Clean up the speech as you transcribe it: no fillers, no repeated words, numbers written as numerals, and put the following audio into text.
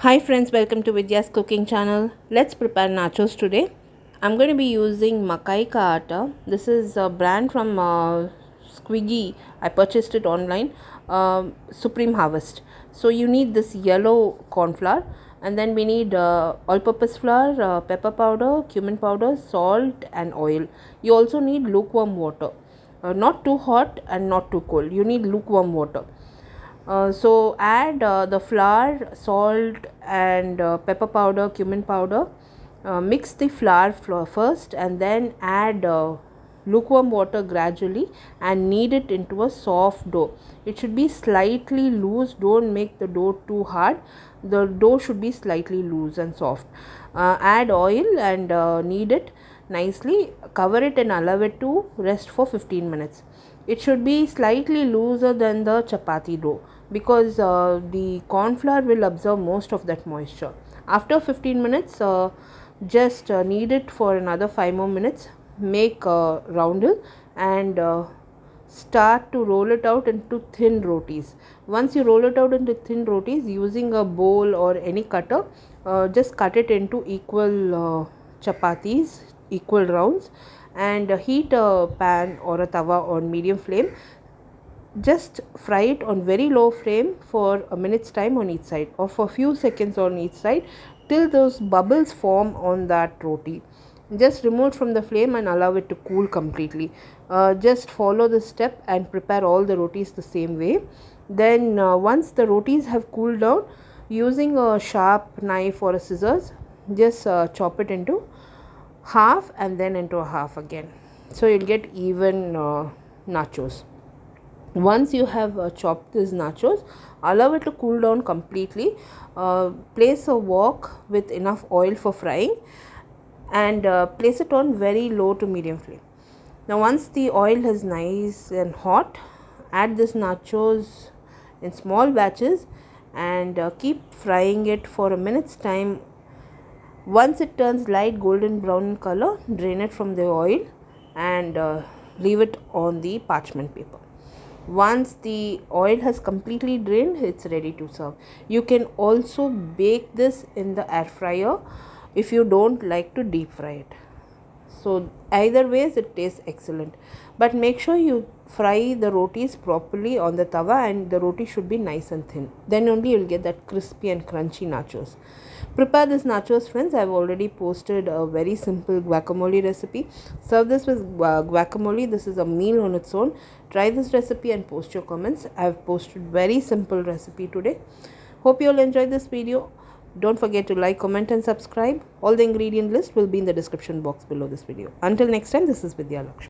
Hi friends, welcome to Vidyascooking channel. Let's prepare nachos today. I'm going to be using Makka Atta. This is a brand from Squiggy. I purchased it online. Supreme Harvest. So you need this yellow corn flour, and then we need all-purpose flour, pepper powder, cumin powder, salt and oil. You also need lukewarm water. Not too hot and not too cold. You need lukewarm water. So add the flour, salt and pepper powder, cumin powder. Mix the flour first and then add lukewarm water gradually and knead it into a soft dough. It should be slightly loose. Don't make the dough too hard. The dough should be slightly loose and soft. Add oil and knead it nicely. Cover it and allow it to rest for 15 minutes. It should be slightly looser than the chapati dough because the corn flour will absorb most of that moisture. After 15 minutes, just knead it for another 5 more minutes. Make a roundel and start to roll it out into thin rotis. Once you roll it out into thin rotis, using a bowl or any cutter, just cut it into equal chapatis, equal rounds, and heat a pan or a tawa on medium flame. Just fry it on very low flame for a minute's time on each side or for a few seconds on each side till those bubbles form on that roti. Just remove it from the flame and allow it to cool completely. Just follow this step and prepare all the rotis the same way. Then once the rotis have cooled down, using a sharp knife or a scissors, just chop it into half and then into a half again, so you'll get even nachos. Once you have chopped these nachos, allow it to cool down completely. Place a wok with enough oil for frying and place it on very low to medium flame. Now once the oil is nice and hot, add this nachos in small batches and keep frying it for a minute's time. Once it turns light golden brown in color, drain it from the oil and leave it on the parchment paper. Once the oil has completely drained, it's ready to serve. You can also bake this in the air fryer if you don't like to deep fry it. So either ways it tastes excellent, but make sure you fry the rotis properly on the tawa and the roti should be nice and thin. Then only you'll get that crispy and crunchy nachos. Prepare this nachos, friends. I've already posted a very simple guacamole recipe. Serve this with guacamole. This is a meal on its own. Try this recipe and post your comments. I've posted very simple recipe today. Hope you all enjoyed this video. Don't forget to like, comment and subscribe. All the ingredient list will be in the description box below this video. Until next time, this is Vidyalakshmi.